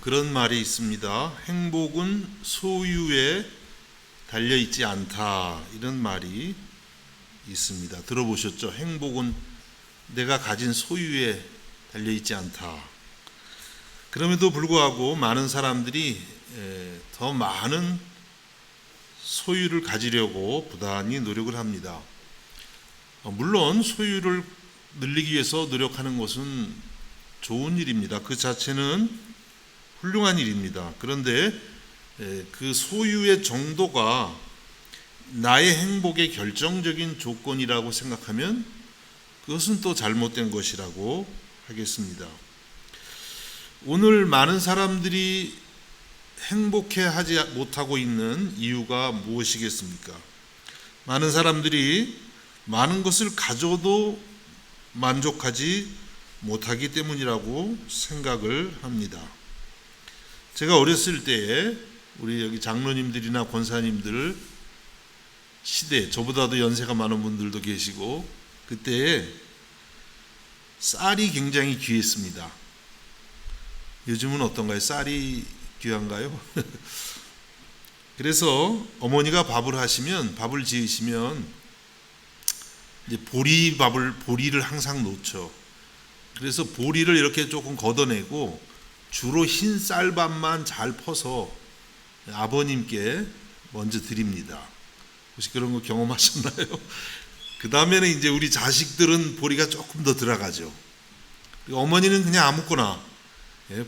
그런 말이 있습니다. 행복은 소유에 달려있지 않다. 이런 말이 있습니다. 들어보셨죠? 행복은 내가 가진 소유에 달려있지 않다. 그럼에도 불구하고 많은 사람들이 더 많은 소유를 가지려고 부단히 노력을 합니다. 물론 소유를 늘리기 위해서 노력하는 것은 좋은 일입니다. 그 자체는 훌륭한 일입니다. 그런데 그 소유의 정도가 나의 행복의 결정적인 조건이라고 생각하면 그것은 또 잘못된 것이라고 하겠습니다. 오늘 많은 사람들이 행복해하지 못하고 있는 이유가 무엇이겠습니까? 많은 사람들이 많은 것을 가져도 만족하지 못하기 때문이라고 생각을 합니다. 제가 어렸을 때에 우리 여기 장로님들이나 권사님들 시대, 저보다도 연세가 많은 분들도 계시고 그때에 쌀이 굉장히 귀했습니다. 요즘은 어떤가요? 쌀이 귀한가요? 그래서 어머니가 밥을 지으시면 이제 보리를 항상 놓죠. 그래서 보리를 이렇게 조금 걷어내고 주로 흰 쌀밥만 잘 퍼서 아버님께 먼저 드립니다. 혹시 그런 거 경험하셨나요? 그 다음에는 이제 우리 자식들은 보리가 조금 더 들어가죠. 어머니는 그냥 아무거나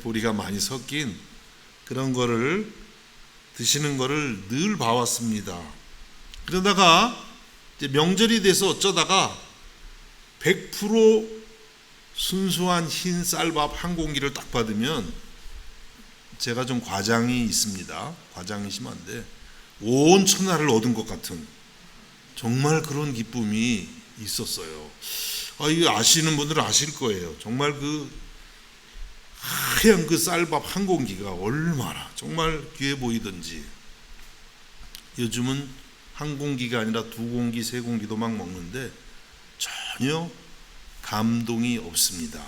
보리가 많이 섞인 그런 거를 드시는 거를 늘 봐왔습니다. 그러다가 이제 명절이 돼서 어쩌다가 100% 순수한 흰 쌀밥 한 공기를 딱 받으면 제가 좀 과장이 있습니다. 과장이 심한데 온 천하를 얻은 것 같은 정말 그런 기쁨이 있었어요. 이거 아시는 분들은 아실 거예요. 정말 그 하얀 그 쌀밥 한 공기가 얼마나 정말 귀해 보이던지. 요즘은 한 공기가 아니라 두 공기, 세 공기도 막 먹는데 전혀 감동이 없습니다.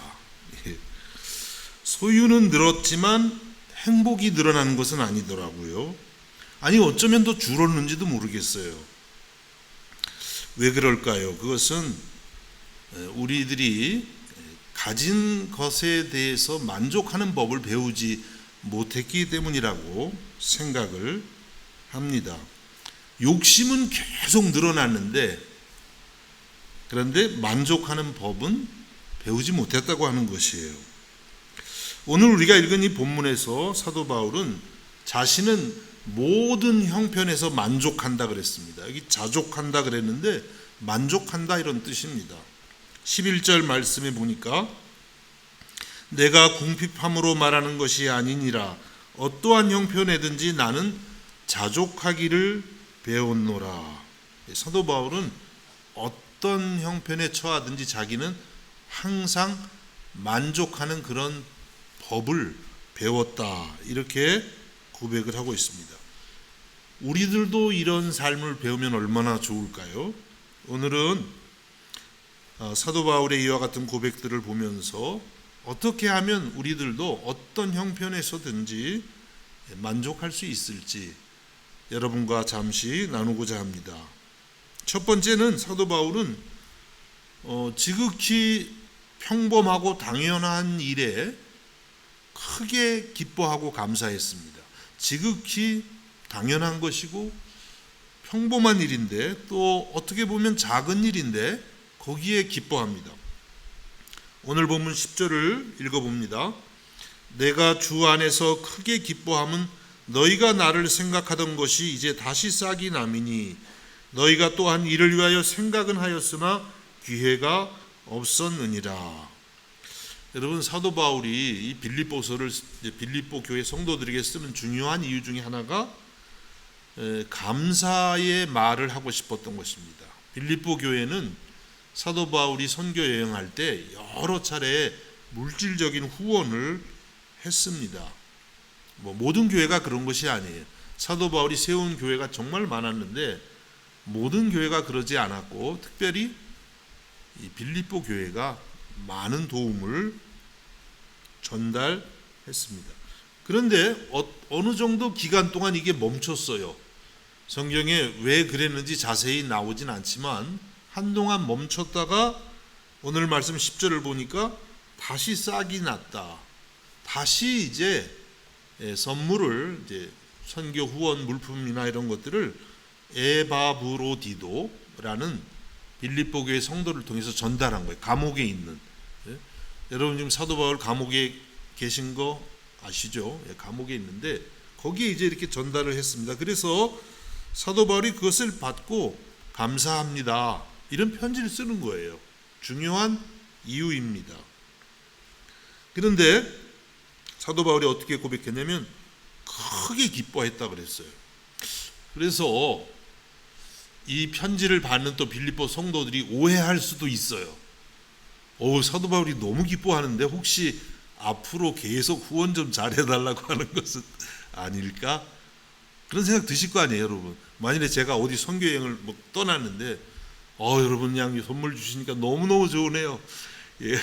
소유는 늘었지만 행복이 늘어나는 것은 아니더라고요. 아니 어쩌면 더 줄었는지도 모르겠어요. 왜 그럴까요? 그것은 우리들이 가진 것에 대해서 만족하는 법을 배우지 못했기 때문이라고 생각을 합니다. 욕심은 계속 늘어났는데 그런데 만족하는 법은 배우지 못했다고 하는 것이에요. 오늘 우리가 읽은 이 본문에서 사도 바울은 자신은 모든 형편에서 만족한다 그랬습니다. 여기 자족한다 그랬는데 만족한다 이런 뜻입니다. 11절 말씀에 보니까 내가 궁핍함으로 말하는 것이 아니니라 어떠한 형편에든지 나는 자족하기를 배웠노라. 사도 바울은 어떤 형편에 처하든지 자기는 항상 만족하는 그런 법을 배웠다 이렇게 고백을 하고 있습니다. 우리들도 이런 삶을 배우면 얼마나 좋을까요? 오늘은 사도 바울의 이와 같은 고백들을 보면서 어떻게 하면 우리들도 어떤 형편에서든지 만족할 수 있을지 여러분과 잠시 나누고자 합니다. 첫 번째는 사도 바울은 지극히 평범하고 당연한 일에 크게 기뻐하고 감사했습니다. 지극히 당연한 것이고 평범한 일인데 또 어떻게 보면 작은 일인데 거기에 기뻐합니다. 오늘 본문 10절을 읽어봅니다. 내가 주 안에서 크게 기뻐함은 너희가 나를 생각하던 것이 이제 다시 싹이 남이니 너희가 또한 이를 위하여 생각은 하였으나 기회가 없었느니라. 여러분 사도 바울이 이 빌립보서를 빌립보 교회 성도들에게 쓰는 중요한 이유 중에 하나가 감사의 말을 하고 싶었던 것입니다. 빌립보 교회는 사도 바울이 선교 여행할 때 여러 차례 물질적인 후원을 했습니다. 모든 교회가 그런 것이 아니에요. 사도 바울이 세운 교회가 정말 많았는데 모든 교회가 그러지 않았고 특별히 이 빌립보 교회가 많은 도움을 전달했습니다. 그런데 어느 정도 기간 동안 이게 멈췄어요. 성경에 왜 그랬는지 자세히 나오진 않지만 한동안 멈췄다가 오늘 말씀 10절을 보니까 다시 싹이 났다. 다시 이제 선물을 이제 선교 후원 물품이나 이런 것들을 에바브로디도라는 빌립보 교회 성도를 통해서 전달한 거예요. 감옥에 있는. 여러분 지금 사도 바울 감옥에 계신 거 아시죠? 감옥에 있는데 거기에 이제 이렇게 전달을 했습니다. 그래서 사도 바울이 그것을 받고 감사합니다. 이런 편지를 쓰는 거예요. 중요한 이유입니다. 그런데 사도 바울이 어떻게 고백했냐면 크게 기뻐했다 그랬어요. 그래서 이 편지를 받는 또 빌립보 성도들이 오해할 수도 있어요. 사도 바울이 너무 기뻐하는데 혹시 앞으로 계속 후원 좀 잘해달라고 하는 것은 아닐까? 그런 생각 드실 거 아니에요, 여러분. 만일에 제가 어디 선교여행을 떠났는데 여러분 그냥 선물 주시니까 너무너무 좋으네요. 예.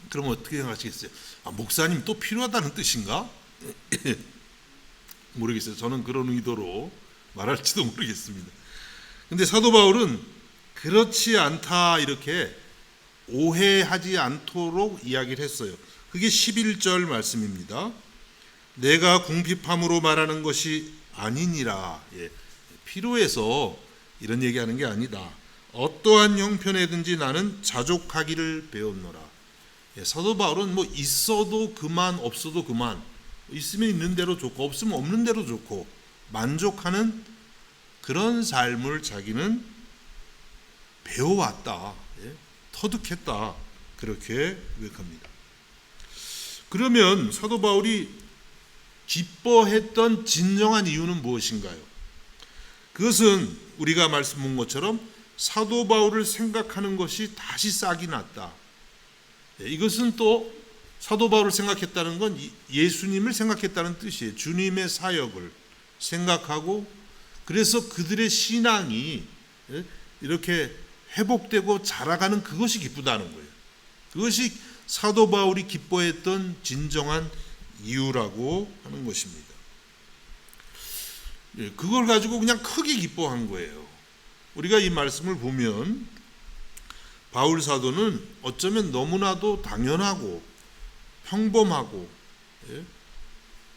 그러면 어떻게 생각하시겠어요? 목사님 또 필요하다는 뜻인가? 모르겠어요. 저는 그런 의도로 말할지도 모르겠습니다. 근데 사도 바울은 그렇지 않다 이렇게 오해하지 않도록 이야기를 했어요. 그게 11절 말씀입니다. 내가 궁핍함으로 말하는 것이 아니니라. 필요해서 이런 얘기하는 게 아니다. 어떠한 형편에든지 나는 자족하기를 배웠노라. 사도 바울은 있어도 그만 없어도 그만, 있으면 있는 대로 좋고 없으면 없는 대로 좋고 만족하는 그런 삶을 자기는 배워왔다. 터득했다. 그렇게 고백합니다. 그러면 사도 바울이 기뻐했던 진정한 이유는 무엇인가요? 그것은 우리가 말씀 본 것처럼 사도 바울을 생각하는 것이 다시 싹이 났다. 이것은 또 사도 바울을 생각했다는 건 예수님을 생각했다는 뜻이에요. 주님의 사역을 생각하고 그래서 그들의 신앙이 이렇게 회복되고 자라가는 그것이 기쁘다는 거예요. 그것이 사도 바울이 기뻐했던 진정한 이유라고 하는 것입니다. 그걸 가지고 그냥 크게 기뻐한 거예요. 우리가 이 말씀을 보면 바울 사도는 어쩌면 너무나도 당연하고 평범하고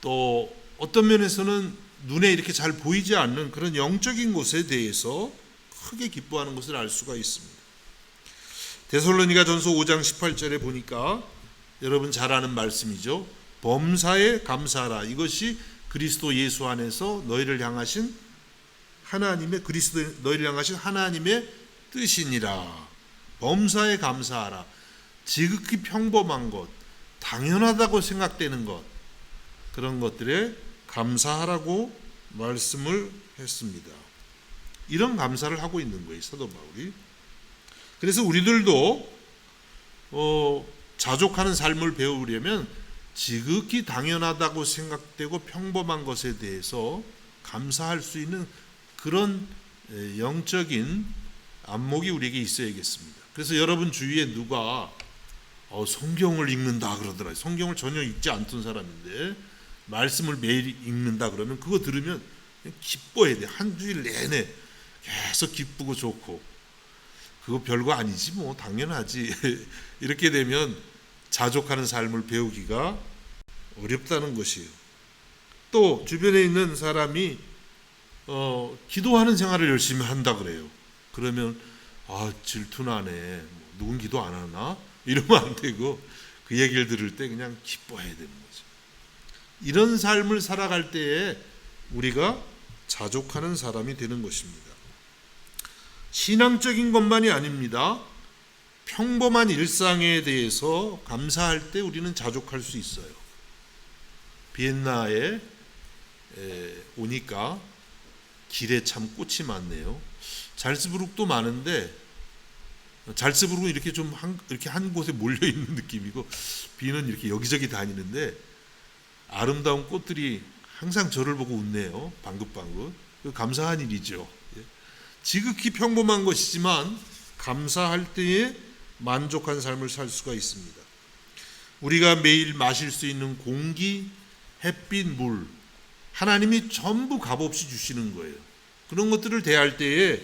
또 어떤 면에서는 눈에 이렇게 잘 보이지 않는 그런 영적인 것에 대해서 크게 기뻐하는 것을 알 수가 있습니다. 데살로니가전서 5장 18절에 보니까 여러분 잘 아는 말씀이죠. 범사에 감사하라. 이것이 그리스도 예수 안에서 너희를 향하신 하나님의 뜻이니라. 범사에 감사하라. 지극히 평범한 것, 당연하다고 생각되는 것, 그런 것들에 감사하라고 말씀을 했습니다. 이런 감사를 하고 있는 거예요, 사도 바울이. 그래서 우리들도 자족하는 삶을 배우려면 지극히 당연하다고 생각되고 평범한 것에 대해서 감사할 수 있는 그런 영적인 안목이 우리에게 있어야겠습니다. 그래서 여러분 주위에 누가 성경을 읽는다 그러더라고요. 성경을 전혀 읽지 않던 사람인데 말씀을 매일 읽는다 그러면 그거 들으면 기뻐해야 돼. 한 주일 내내 계속 기쁘고 좋고 그거 별거 아니지 뭐 당연하지. 이렇게 되면 자족하는 삶을 배우기가 어렵다는 것이에요. 또 주변에 있는 사람이 기도하는 생활을 열심히 한다 그래요. 그러면 질투나네. 누군 기도 안 하나? 이러면 안 되고 그 얘기를 들을 때 그냥 기뻐해야 되는 거죠. 이런 삶을 살아갈 때에 우리가 자족하는 사람이 되는 것입니다. 신앙적인 것만이 아닙니다. 평범한 일상에 대해서 감사할 때 우리는 자족할 수 있어요. 비엔나에 오니까 길에 참 꽃이 많네요. 잘스부룩도 많은데 잘스부룩은 이렇게 좀 이렇게 한 곳에 몰려 있는 느낌이고 비는 이렇게 여기저기 다니는데 아름다운 꽃들이 항상 저를 보고 웃네요. 방긋방긋. 감사한 일이죠. 지극히 평범한 것이지만 감사할 때에 만족한 삶을 살 수가 있습니다. 우리가 매일 마실 수 있는 공기, 햇빛, 물, 하나님이 전부 값없이 주시는 거예요. 그런 것들을 대할 때에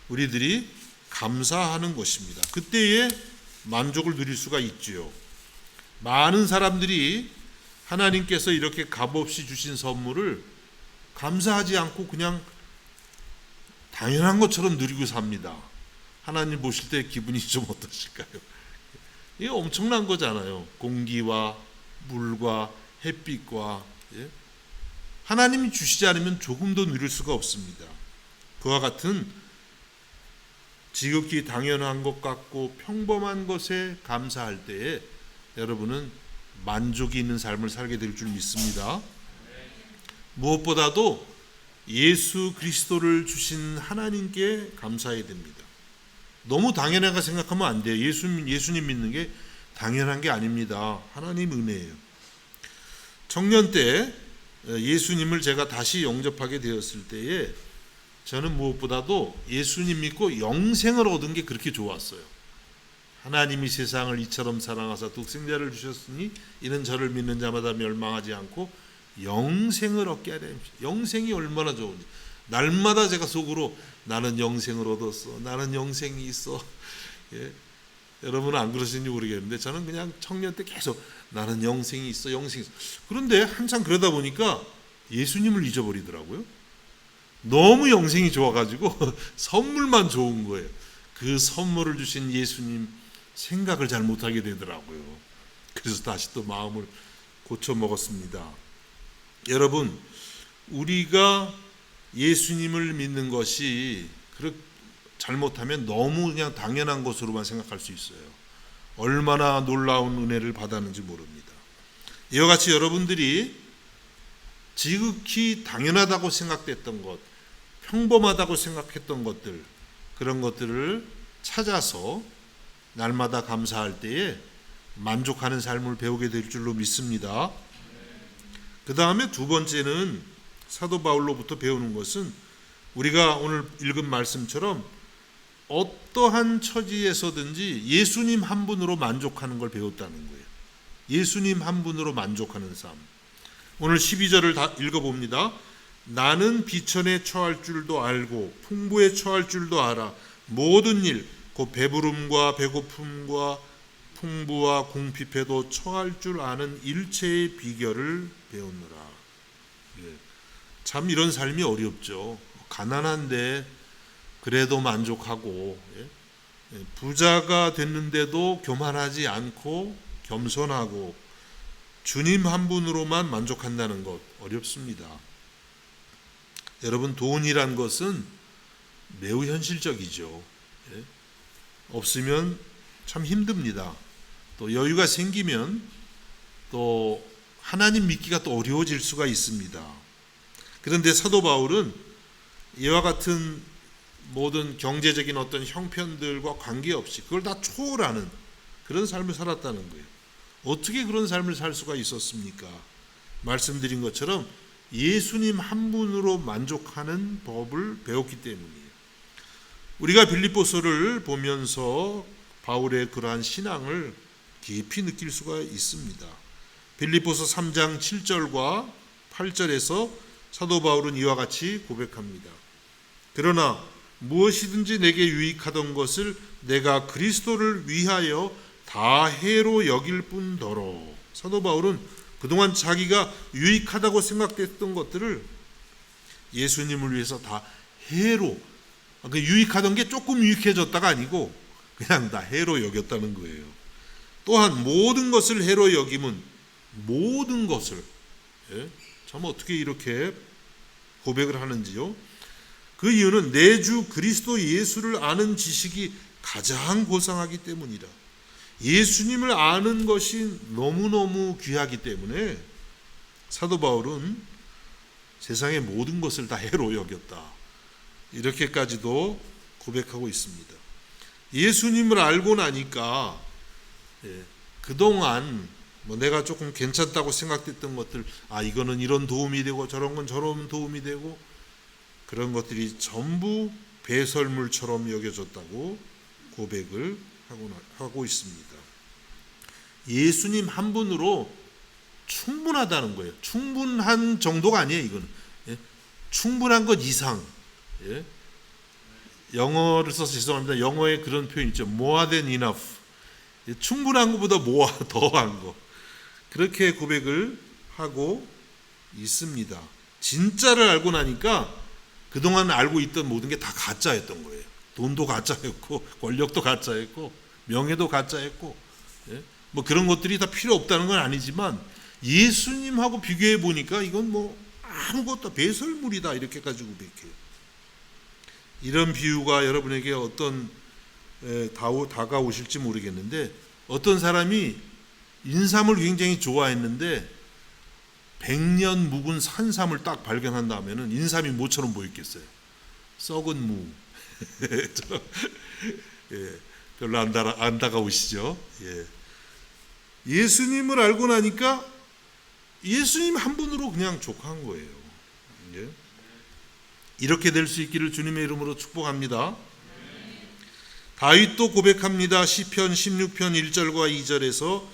우리들이 감사하는 것입니다. 그때에 만족을 누릴 수가 있지요. 많은 사람들이 하나님께서 이렇게 값없이 주신 선물을 감사하지 않고 그냥 당연한 것처럼 누리고 삽니다. 하나님 보실 때 기분이 좀 어떠실까요? 이게 엄청난 거잖아요. 공기와 물과 햇빛과, 하나님이 주시지 않으면 조금도 누릴 수가 없습니다. 그와 같은 지극히 당연한 것 같고 평범한 것에 감사할 때에 여러분은 만족이 있는 삶을 살게 될 줄 믿습니다. 무엇보다도 예수 그리스도를 주신 하나님께 감사해야 됩니다. 너무 당연하게 생각하면 안 돼요. 예수님 믿는 게 당연한 게 아닙니다. 하나님 은혜예요. 청년 때 예수님을 제가 다시 영접하게 되었을 때에 저는 무엇보다도 예수님 믿고 영생을 얻은 게 그렇게 좋았어요. 하나님이 세상을 이처럼 사랑하사 독생자를 주셨으니 이는 저를 믿는 자마다 멸망하지 않고 영생을 얻게 하려 합니다. 영생이 얼마나 좋은지 날마다 제가 속으로 나는 영생을 얻었어. 나는 영생이 있어. 여러분은 안 그러시는지 모르겠는데 저는 그냥 청년 때 계속 나는 영생이 있어. 영생이 있어. 그런데 한참 그러다 보니까 예수님을 잊어버리더라고요. 너무 영생이 좋아가지고 선물만 좋은 거예요. 그 선물을 주신 예수님 생각을 잘 못하게 되더라고요. 그래서 다시 또 마음을 고쳐 먹었습니다. 여러분, 우리가 예수님을 믿는 것이 잘못하면 너무 그냥 당연한 것으로만 생각할 수 있어요. 얼마나 놀라운 은혜를 받았는지 모릅니다. 이와 같이 여러분들이 지극히 당연하다고 생각됐던 것, 평범하다고 생각했던 것들, 그런 것들을 찾아서 날마다 감사할 때에 만족하는 삶을 배우게 될 줄로 믿습니다. 그 다음에 두 번째는 사도 바울로부터 배우는 것은 우리가 오늘 읽은 말씀처럼 어떠한 처지에서든지 예수님 한 분으로 만족하는 걸 배웠다는 거예요. 예수님 한 분으로 만족하는 삶. 오늘 12절을 다 읽어봅니다. 나는 비천에 처할 줄도 알고 풍부에 처할 줄도 알아. 모든 일, 곧 배부름과 배고픔과 풍부와 궁핍에도 처할 줄 아는 일체의 비결을 배웠노라. 참 이런 삶이 어렵죠. 가난한데 그래도 만족하고, 부자가 됐는데도 교만하지 않고 겸손하고 주님 한 분으로만 만족한다는 것 어렵습니다. 여러분, 돈이란 것은 매우 현실적이죠. 없으면 참 힘듭니다. 또 여유가 생기면 또 하나님 믿기가 또 어려워질 수가 있습니다. 그런데 사도 바울은 이와 같은 모든 경제적인 어떤 형편들과 관계없이 그걸 다 초월하는 그런 삶을 살았다는 거예요. 어떻게 그런 삶을 살 수가 있었습니까? 말씀드린 것처럼 예수님 한 분으로 만족하는 법을 배웠기 때문이에요. 우리가 빌립보서를 보면서 바울의 그러한 신앙을 깊이 느낄 수가 있습니다. 빌립보서 3장 7절과 8절에서 사도 바울은 이와 같이 고백합니다. 그러나 무엇이든지 내게 유익하던 것을 내가 그리스도를 위하여 다 해로 여길 뿐더러. 사도 바울은 그동안 자기가 유익하다고 생각됐던 것들을 예수님을 위해서 다 해로, 유익하던 게 조금 유익해졌다가 아니고 그냥 다 해로 여겼다는 거예요. 또한 모든 것을 해로 여김은 모든 것을, 참 어떻게 이렇게 고백을 하는지요. 그 이유는 내 주 그리스도 예수를 아는 지식이 가장 고상하기 때문이라. 예수님을 아는 것이 너무너무 귀하기 때문에 사도 바울은 세상의 모든 것을 다 해로 여겼다. 이렇게까지도 고백하고 있습니다. 예수님을 알고 나니까 그동안 내가 조금 괜찮다고 생각했던 것들, 이거는 이런 도움이 되고 저런 건 저런 도움이 되고, 그런 것들이 전부 배설물처럼 여겨졌다고 고백을 하고 있습니다. 예수님 한 분으로 충분하다는 거예요. 충분한 정도가 아니에요. 이거는 충분한 것 이상. 영어를 써서 죄송합니다. 영어에 그런 표현 있죠. More than enough. 충분한 것보다 더한 거. 그렇게 고백을 하고 있습니다. 진짜를 알고 나니까 그동안 알고 있던 모든 게 다 가짜였던 거예요. 돈도 가짜였고 권력도 가짜였고 명예도 가짜였고 뭐 그런 것들이 다 필요 없다는 건 아니지만 예수님하고 비교해 보니까 이건 뭐 아무것도 배설물이다 이렇게까지 고백해요. 이런 비유가 여러분에게 어떤 다가오실지 모르겠는데 어떤 사람이 인삼을 굉장히 좋아했는데 100년 묵은 산삼을 딱 발견한다면은 인삼이 뭐처럼 보였겠어요? 썩은 무. 별로 안 다가오시죠? 예수님을 알고 나니까 예수님 한 분으로 그냥 족한 거예요. 이렇게 될 수 있기를 주님의 이름으로 축복합니다. 다윗도 고백합니다. 시편 16편 1절과 2절에서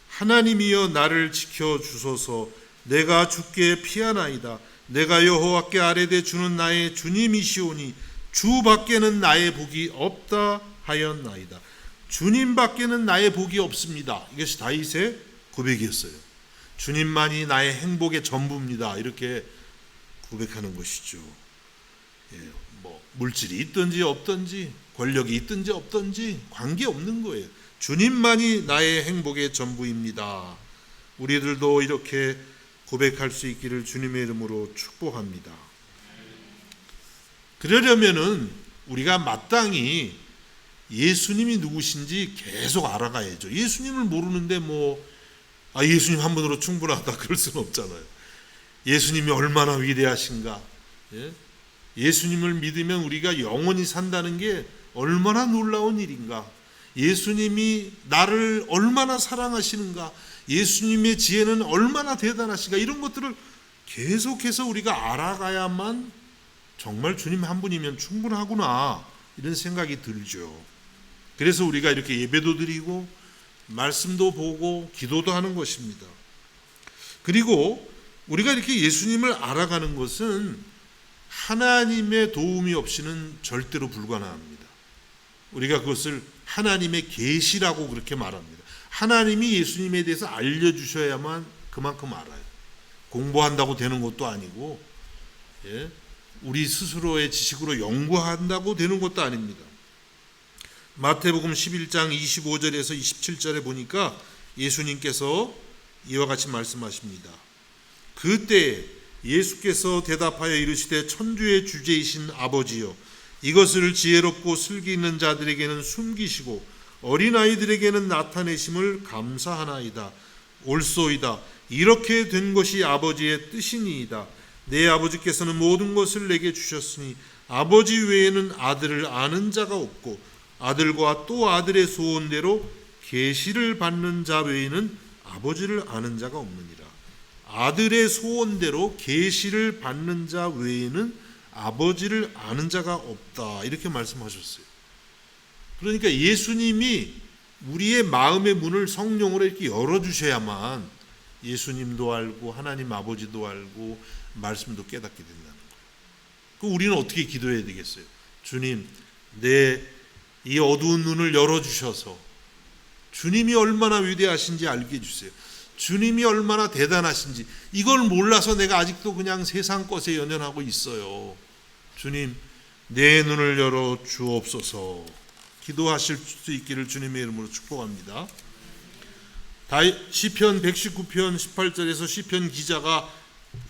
하나님이여 나를 지켜주소서. 내가 주께 피하나이다. 내가 여호와께 아뢰되 주는 나의 주님이시오니 주 밖에는 나의 복이 없다 하였나이다. 주님 밖에는 나의 복이 없습니다. 이것이 다윗의 고백이었어요. 주님만이 나의 행복의 전부입니다. 이렇게 고백하는 것이죠. 뭐 물질이 있든지 없든지 권력이 있든지 없든지 관계없는 거예요. 주님만이 나의 행복의 전부입니다. 우리들도 이렇게 고백할 수 있기를 주님의 이름으로 축복합니다. 그러려면은 우리가 마땅히 예수님이 누구신지 계속 알아가야죠. 예수님을 모르는데 예수님 한 분으로 충분하다 그럴 수는 없잖아요. 예수님이 얼마나 위대하신가. 예수님을 믿으면 우리가 영원히 산다는 게 얼마나 놀라운 일인가. 예수님이 나를 얼마나 사랑하시는가. 예수님의 지혜는 얼마나 대단하신가. 이런 것들을 계속해서 우리가 알아가야만 정말 주님 한 분이면 충분하구나 이런 생각이 들죠. 그래서 우리가 이렇게 예배도 드리고 말씀도 보고 기도도 하는 것입니다. 그리고 우리가 이렇게 예수님을 알아가는 것은 하나님의 도움이 없이는 절대로 불가능합니다. 우리가 그것을 하나님의 계시라고 그렇게 말합니다. 하나님이 예수님에 대해서 알려주셔야만 그만큼 알아요. 공부한다고 되는 것도 아니고 우리 스스로의 지식으로 연구한다고 되는 것도 아닙니다. 마태복음 11장 25절에서 27절에 보니까 예수님께서 이와 같이 말씀하십니다. 그때 예수께서 대답하여 이르시되 천주의 주제이신 아버지여 이것을 지혜롭고 슬기 있는 자들에게는 숨기시고 어린아이들에게는 나타내심을 감사하나이다. 옳소이다. 이렇게 된 것이 아버지의 뜻이니이다. 내 아버지께서는 모든 것을 내게 주셨으니 아버지 외에는 아들을 아는 자가 없고 아들과 또 아들의 소원대로 계시를 받는 자 외에는 아버지를 아는 자가 없느니라. 아들의 소원대로 계시를 받는 자 외에는 아버지를 아는 자가 없다. 이렇게 말씀하셨어요. 그러니까 예수님이 우리의 마음의 문을 성령으로 이렇게 열어주셔야만 예수님도 알고 하나님 아버지도 알고 말씀도 깨닫게 된다는 거예요. 그럼 우리는 어떻게 기도해야 되겠어요? 주님, 내 이 어두운 눈을 열어주셔서 주님이 얼마나 위대하신지 알게 해주세요. 주님이 얼마나 대단하신지 이걸 몰라서 내가 아직도 그냥 세상 것에 연연하고 있어요. 주님, 내 눈을 열어 주옵소서. 기도하실 수 있기를 주님의 이름으로 축복합니다. 시편 119편 18절에서 시편 기자가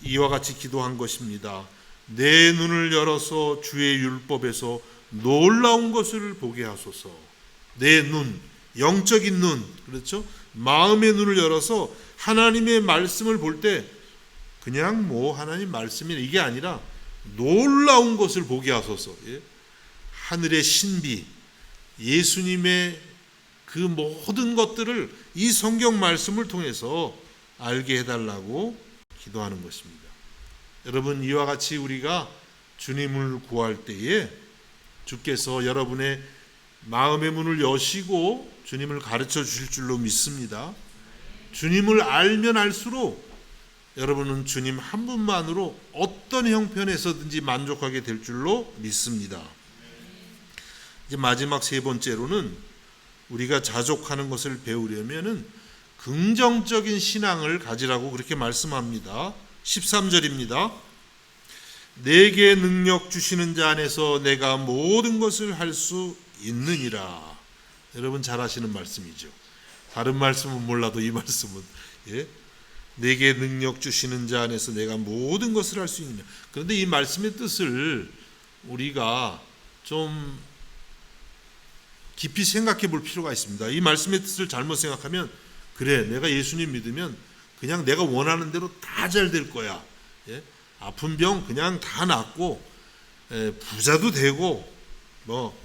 이와 같이 기도한 것입니다. 내 눈을 열어서 주의 율법에서 놀라운 것을 보게 하소서. 내 눈, 영적인 눈, 그렇죠? 마음의 눈을 열어서 하나님의 말씀을 볼 때 그냥 하나님 말씀이나 이게 아니라 놀라운 것을 보게 하소서. 하늘의 신비, 예수님의 그 모든 것들을 이 성경 말씀을 통해서 알게 해달라고 기도하는 것입니다. 여러분, 이와 같이 우리가 주님을 구할 때에 주께서 여러분의 마음의 문을 여시고 주님을 가르쳐 주실 줄로 믿습니다. 주님을 알면 알수록 여러분은 주님 한 분만으로 어떤 형편에서든지 만족하게 될 줄로 믿습니다. 이제 마지막 세 번째로는 우리가 자족하는 것을 배우려면은 긍정적인 신앙을 가지라고 그렇게 말씀합니다. 13절입니다. 내게 능력 주시는 자 안에서 내가 모든 것을 할 수 있느니라. 여러분 잘 아시는 말씀이죠. 다른 말씀은 몰라도 이 말씀은 내게 능력 주시는 자 안에서 내가 모든 것을 할 수 있느냐. 그런데 이 말씀의 뜻을 우리가 좀 깊이 생각해 볼 필요가 있습니다. 이 말씀의 뜻을 잘못 생각하면 그래 내가 예수님 믿으면 그냥 내가 원하는 대로 다 잘 될 거야. 아픈 병 그냥 다 낫고 부자도 되고 뭐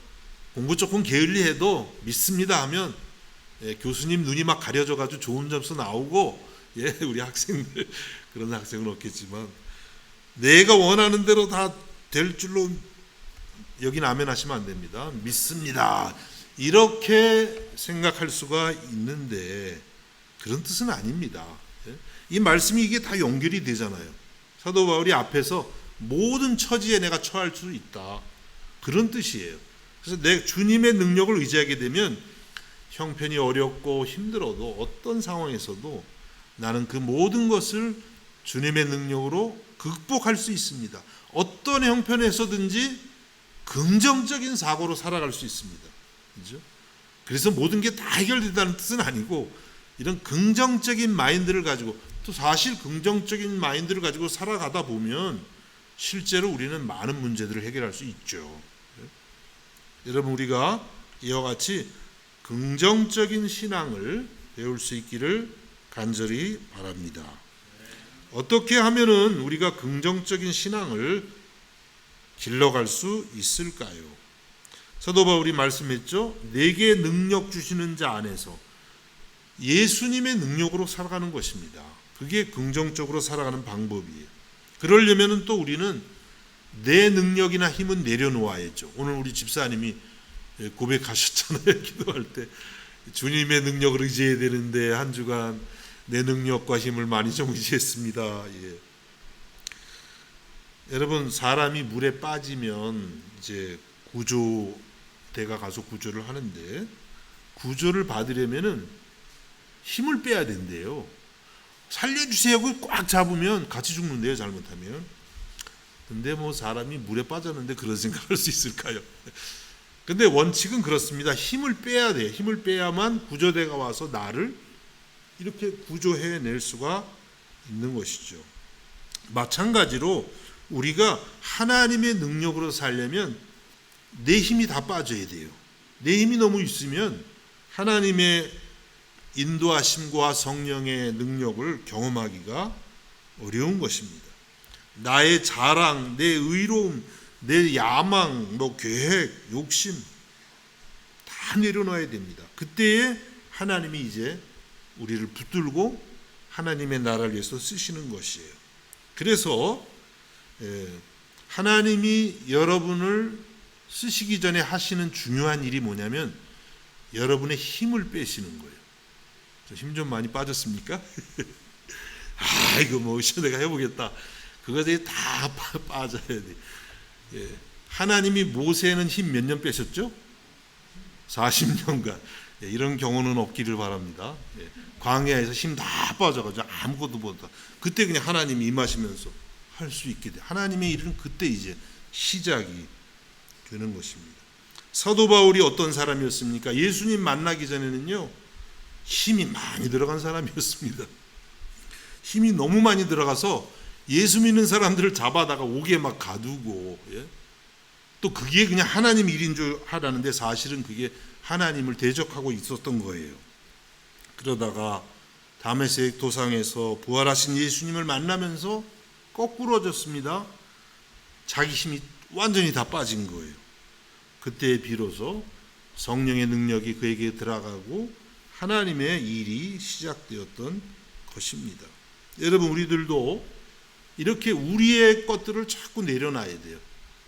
공부 조금 게을리해도 믿습니다 하면 교수님 눈이 막 가려져 가지고 좋은 점수 나오고 우리 학생들 그런 학생은 없겠지만 내가 원하는 대로 다 될 줄로 여긴 아멘 하시면 안 됩니다. 믿습니다. 이렇게 생각할 수가 있는데 그런 뜻은 아닙니다. 이 말씀이 이게 다 연결이 되잖아요. 사도 바울이 앞에서 모든 처지에 내가 처할 수 있다. 그런 뜻이에요. 그래서 내 주님의 능력을 의지하게 되면 형편이 어렵고 힘들어도 어떤 상황에서도 나는 그 모든 것을 주님의 능력으로 극복할 수 있습니다. 어떤 형편에서든지 긍정적인 사고로 살아갈 수 있습니다. 그렇죠? 그래서 모든 게 다 해결된다는 뜻은 아니고 이런 긍정적인 마인드를 가지고 또 사실 긍정적인 마인드를 가지고 살아가다 보면 실제로 우리는 많은 문제들을 해결할 수 있죠. 여러분 우리가 이와 같이 긍정적인 신앙을 배울 수 있기를 간절히 바랍니다. 어떻게 하면은 우리가 긍정적인 신앙을 길러갈 수 있을까요? 사도 바울이 말씀했죠. 내게 능력 주시는 자 안에서 예수님의 능력으로 살아가는 것입니다. 그게 긍정적으로 살아가는 방법이에요. 그러려면 또 우리는 내 능력이나 힘은 내려놓아야죠. 오늘 우리 집사님이 고백하셨잖아요. 기도할 때 주님의 능력을 의지해야 되는데 한 주간 내 능력과 힘을 많이 좀 의지했습니다. 여러분 사람이 물에 빠지면 이제 구조대가 가서 구조를 하는데 구조를 받으려면은 힘을 빼야 된대요. 살려주세요 하고 꽉 잡으면 같이 죽는데요. 잘못하면. 근데 뭐 사람이 물에 빠졌는데 그런 생각할 수 있을까요? 근데 원칙은 그렇습니다. 힘을 빼야 돼요. 힘을 빼야만 구조대가 와서 나를 이렇게 구조해낼 수가 있는 것이죠. 마찬가지로 우리가 하나님의 능력으로 살려면 내 힘이 다 빠져야 돼요. 내 힘이 너무 있으면 하나님의 인도하심과 성령의 능력을 경험하기가 어려운 것입니다. 나의 자랑, 내 의로움, 내 야망, 계획, 욕심 다 내려놔야 됩니다. 그때에 하나님이 이제 우리를 붙들고 하나님의 나라를 위해서 쓰시는 것이에요. 그래서 하나님이 여러분을 쓰시기 전에 하시는 중요한 일이 뭐냐면 여러분의 힘을 빼시는 거예요. 힘 좀 많이 빠졌습니까? 이거 내가 해보겠다. 그것에 다 빠져야 돼. 하나님이 모세는 힘 몇 년 빼셨죠? 40년간. 이런 경우는 없기를 바랍니다. 광야에서 힘 다 빠져가지고 아무것도 못하. 그때 그냥 하나님이 임하시면서 할 수 있게 돼. 하나님의 일은 그때 이제 시작이 되는 것입니다. 사도 바울이 어떤 사람이었습니까? 예수님 만나기 전에는요 힘이 많이 들어간 사람이었습니다. 힘이 너무 많이 들어가서 예수 믿는 사람들을 잡아다가 옥에 막 가두고 또 그게 그냥 하나님 일인 줄 하라는데 사실은 그게 하나님을 대적하고 있었던 거예요. 그러다가 다메섹 도상에서 부활하신 예수님을 만나면서 거꾸로졌습니다. 자기 힘이 완전히 다 빠진 거예요. 그때 비로소 성령의 능력이 그에게 들어가고 하나님의 일이 시작되었던 것입니다. 여러분 우리들도 이렇게 우리의 것들을 자꾸 내려놔야 돼요.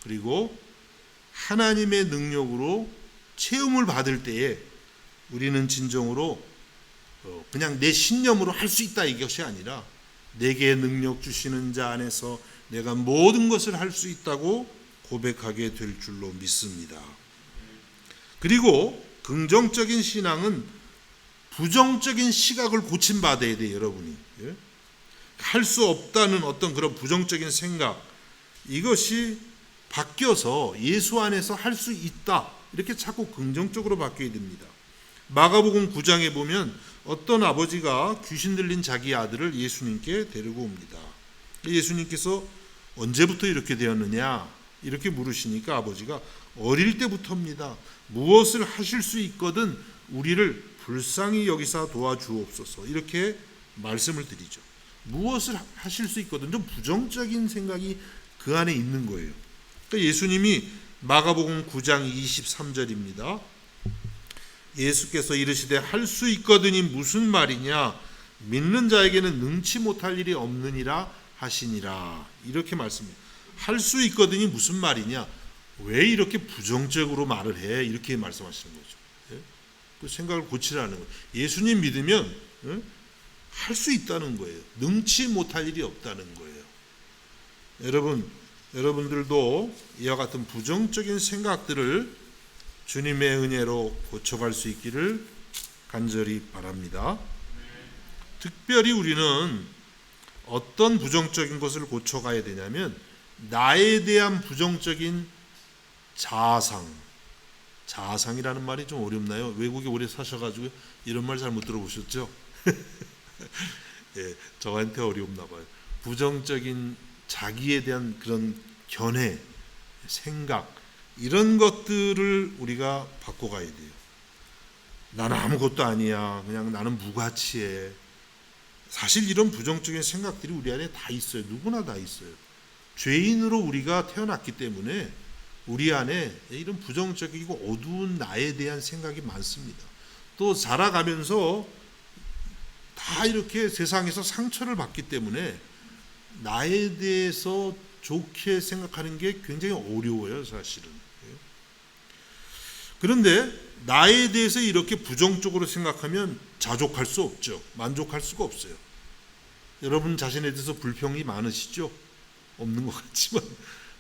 그리고 하나님의 능력으로 체험을 받을 때에 우리는 진정으로 그냥 내 신념으로 할 수 있다 이것이 아니라 내게 능력 주시는 자 안에서 내가 모든 것을 할 수 있다고 고백하게 될 줄로 믿습니다. 그리고 긍정적인 신앙은 부정적인 시각을 고침받아야 돼요, 여러분이. 할 수 없다는 어떤 그런 부정적인 생각, 이것이 바뀌어서 예수 안에서 할 수 있다, 이렇게 자꾸 긍정적으로 바뀌어야 됩니다. 마가복음 9장에 보면 어떤 아버지가 귀신 들린 자기 아들을 예수님께 데리고 옵니다. 예수님께서 언제부터 이렇게 되었느냐 이렇게 물으시니까 아버지가 어릴 때부터입니다. 무엇을 하실 수 있거든 우리를 불쌍히 여기사 도와주옵소서, 이렇게 말씀을 드리죠. 무엇을 하실 수 있거든, 좀 부정적인 생각이 그 안에 있는 거예요. 그러니까 예수님이 마가복음 9장 23절입니다. 예수께서 이르시되 할 수 있거든이 무슨 말이냐, 믿는 자에게는 능치 못할 일이 없느니라 하시니라, 이렇게 말씀해요. 할 수 있거든이 무슨 말이냐, 왜 이렇게 부정적으로 말을 해, 이렇게 말씀하시는 거죠. 그 생각을 고치라는 거예요. 예수님 믿으면 할 수 있다는 거예요. 능치 못할 일이 없다는 거예요. 여러분들도 이와 같은 부정적인 생각들을 주님의 은혜로 고쳐갈 수 있기를 간절히 바랍니다. 특별히 우리는 어떤 부정적인 것을 고쳐가야 되냐면 나에 대한 부정적인 자아상이라는 말이 좀 어렵나요? 외국에 오래 사셔가지고 이런 말 잘못 들어보셨죠? 예, 저한테 어렵나 봐요. 부정적인 자기에 대한 그런 견해, 생각, 이런 것들을 우리가 바꿔가야 돼요. 나는 아무것도 아니야, 그냥 나는 무가치해. 사실 이런 부정적인 생각들이 우리 안에 다 있어요. 누구나 다 있어요. 죄인으로 우리가 태어났기 때문에 우리 안에 이런 부정적이고 어두운 나에 대한 생각이 많습니다. 또 자라가면서 다 이렇게 세상에서 상처를 받기 때문에 나에 대해서 좋게 생각하는 게 굉장히 어려워요, 사실은. 그런데 나에 대해서 이렇게 부정적으로 생각하면 자족할 수 없죠. 만족할 수가 없어요. 여러분 자신에 대해서 불평이 많으시죠? 없는 것 같지만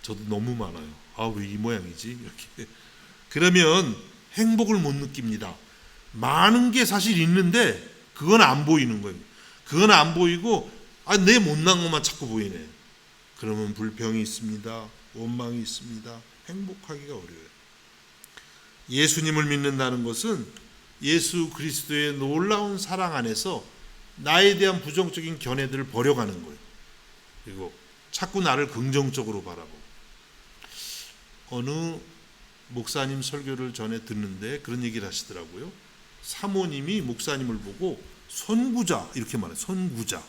저도 너무 많아요. 아, 왜 이 모양이지? 이렇게. 그러면 행복을 못 느낍니다. 많은 게 사실 있는데 그건 안 보이는 거예요. 그건 안 보이고 내 못난 것만 자꾸 보이네. 그러면 불평이 있습니다. 원망이 있습니다. 행복하기가 어려워요. 예수님을 믿는다는 것은 예수 그리스도의 놀라운 사랑 안에서 나에 대한 부정적인 견해들을 버려가는 거예요. 그리고 자꾸 나를 긍정적으로 바라보고. 어느 목사님 설교를 전에 듣는데 그런 얘기를 하시더라고요. 사모님이 목사님을 보고 선구자 이렇게 말해요. 선구자.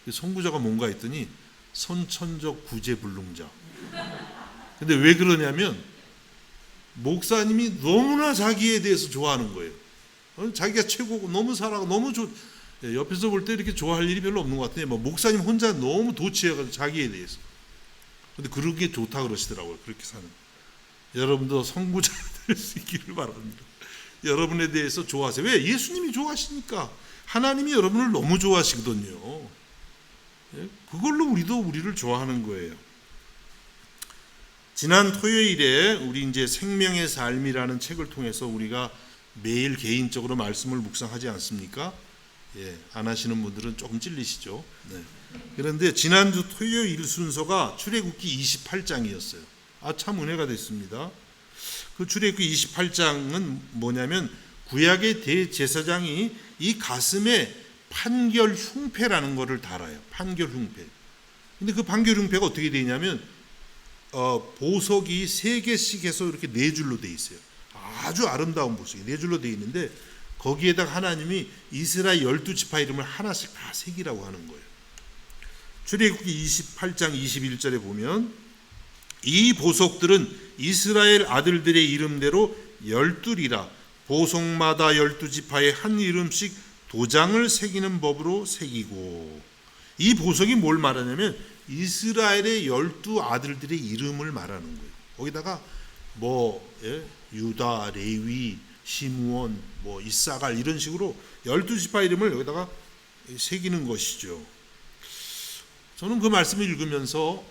선구자가 뭔가 했더니 선천적 구제불능자. 근데 왜 그러냐면 목사님이 너무나 자기에 대해서 좋아하는 거예요. 자기가 최고고 너무 사랑하고 너무 옆에서 볼 때 이렇게 좋아할 일이 별로 없는 것 같은데 목사님 혼자 너무 도취해가지고 자기에 대해서. 근데 그러게 좋다 그러시더라고요. 그렇게 사는. 여러분도 선구자 될 수 있기를 바랍니다. 여러분에 대해서 좋아하세요. 왜? 예수님이 좋아하시니까. 하나님이 여러분을 너무 좋아하시거든요. 그걸로 우리를 좋아하는 거예요. 지난 토요일에 우리 이제 생명의 삶이라는 책을 통해서 우리가 매일 개인적으로 말씀을 묵상하지 않습니까? 예, 안 하시는 분들은 조금 찔리시죠. 네. 그런데 지난주 토요일 순서가 출애굽기 28장이었어요. 참 은혜가 됐습니다. 그 출애굽기 28장은 뭐냐면 구약의 대제사장이 이 가슴에 판결 흉패라는 것을 달아요. 판결 흉패. 근데 그 판결 흉패가 어떻게 되냐면 보석이 3개씩 해서 이렇게 4줄로 돼 있어요. 아주 아름다운 보석이 4줄로 돼 있는데 거기에다가 하나님이 이스라엘 12지파 이름을 하나씩 다 새기라고 하는 거예요. 출애굽기 28장 21절에 보면 이 보석들은 이스라엘 아들들의 이름대로 12이라 보석마다 12지파의 한 이름씩 도장을 새기는 법으로 새기고, 이 보석이 뭘 말하냐면 이스라엘의 12아들들의 이름을 말하는 거예요. 거기다가 유다, 레위, 시므온, 뭐 이사갈 이런 식으로 12지파 이름을 여기다가 새기는 것이죠. 저는 그 말씀을 읽으면서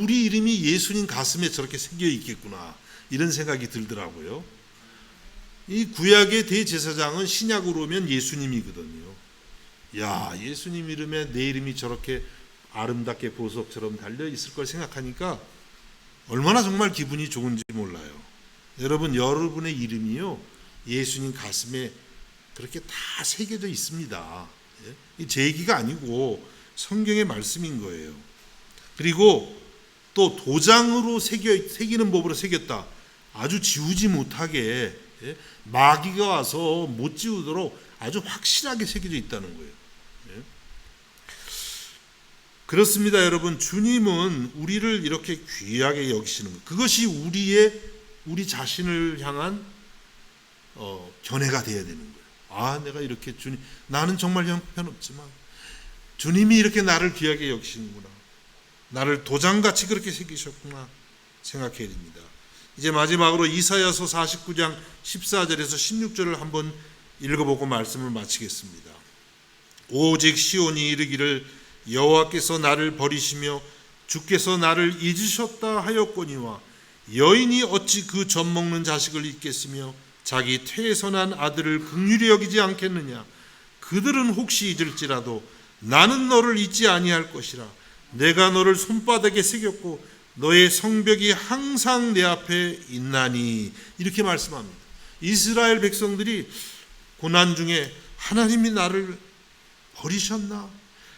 우리 이름이 예수님 가슴에 저렇게 새겨 있겠구나 이런 생각이 들더라고요. 이 구약의 대제사장은 신약으로 오면 예수님이거든요. 예수님 이름에 내 이름이 저렇게 아름답게 보석처럼 달려 있을 걸 생각하니까 얼마나 정말 기분이 좋은지 몰라요. 여러분의 이름이요 예수님 가슴에 그렇게 다 새겨져 있습니다. 제 얘기가 아니고 성경의 말씀인 거예요. 그리고 또 도장으로 새기는 법으로 새겼다. 아주 지우지 못하게 마귀가 와서 못 지우도록 아주 확실하게 새겨져 있다는 거예요. 그렇습니다, 여러분. 주님은 우리를 이렇게 귀하게 여기시는 것, 그것이 우리 자신을 향한 견해가 되어야 되는 거예요. 내가 이렇게 나는 정말 형편없지만 주님이 이렇게 나를 귀하게 여기시는구나. 나를 도장같이 그렇게 새기셨구나 생각해야 됩니다. 이제 마지막으로 이사야서 49장 14절에서 16절을 한번 읽어보고 말씀을 마치겠습니다. 오직 시온이 이르기를 여호와께서 나를 버리시며 주께서 나를 잊으셨다 하였거니와 여인이 어찌 그 젖 먹는 자식을 잊겠으며 자기 태에서 난 아들을 긍휼히 여기지 않겠느냐. 그들은 혹시 잊을지라도 나는 너를 잊지 아니할 것이라. 내가 너를 손바닥에 새겼고 너의 성벽이 항상 내 앞에 있나니. 이렇게 말씀합니다. 이스라엘 백성들이 고난 중에 하나님이 나를 버리셨나?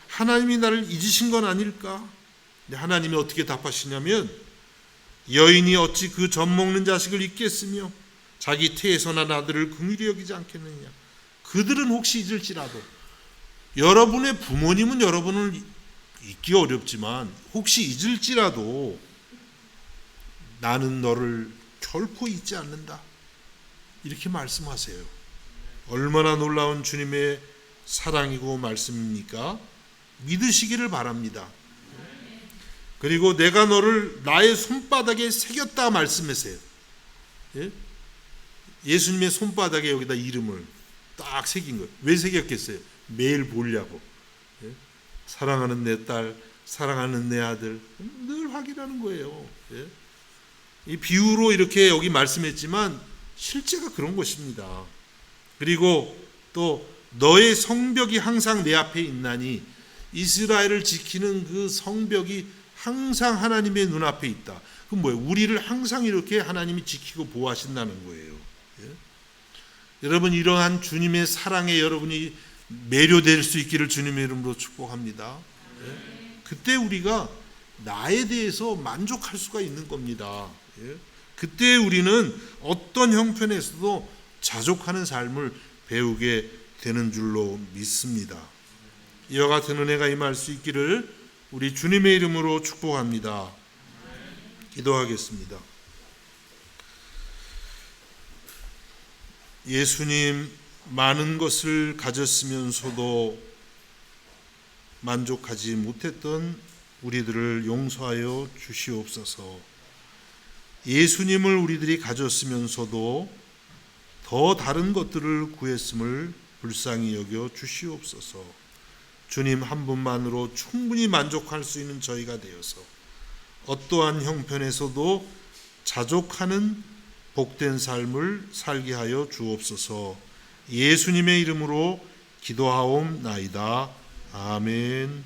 하나님이 나를 잊으신 건 아닐까? 하나님이 어떻게 답하시냐면 여인이 어찌 그 젖 먹는 자식을 잊겠으며 자기 태에서 난 아들을 긍휼히 여기지 않겠느냐. 그들은 혹시 잊을지라도, 여러분의 부모님은 여러분을 잊기 어렵지만 혹시 잊을지라도 나는 너를 결코 잊지 않는다. 이렇게 말씀하세요. 얼마나 놀라운 주님의 사랑이고 말씀입니까? 믿으시기를 바랍니다. 그리고 내가 너를 나의 손바닥에 새겼다 말씀하세요. 예수님의 손바닥에 여기다 이름을 딱 새긴 거예요. 왜 새겼겠어요? 매일 보려고. 사랑하는 내 딸, 사랑하는 내 아들, 늘 확인하는 거예요. 이 비유로 이렇게 여기 말씀했지만 실제가 그런 것입니다. 그리고 또 너의 성벽이 항상 내 앞에 있나니, 이스라엘을 지키는 그 성벽이 항상 하나님의 눈앞에 있다. 그럼 뭐예요? 우리를 항상 이렇게 하나님이 지키고 보호하신다는 거예요. 여러분, 이러한 주님의 사랑에 여러분이 매료될 수 있기를 주님의 이름으로 축복합니다. 그때 우리가 나에 대해서 만족할 수가 있는 겁니다. 그때 우리는 어떤 형편에서도 자족하는 삶을 배우게 되는 줄로 믿습니다. 이와 같은 은혜가 임할 수 있기를 우리 주님의 이름으로 축복합니다. 기도하겠습니다. 예수님, 많은 것을 가졌으면서도 만족하지 못했던 우리들을 용서하여 주시옵소서. 예수님을 우리들이 가졌으면서도 더 다른 것들을 구했음을 불쌍히 여겨 주시옵소서. 주님 한 분만으로 충분히 만족할 수 있는 저희가 되어서 어떠한 형편에서도 자족하는 복된 삶을 살게 하여 주옵소서. 예수님의 이름으로 기도하옵나이다. 아멘.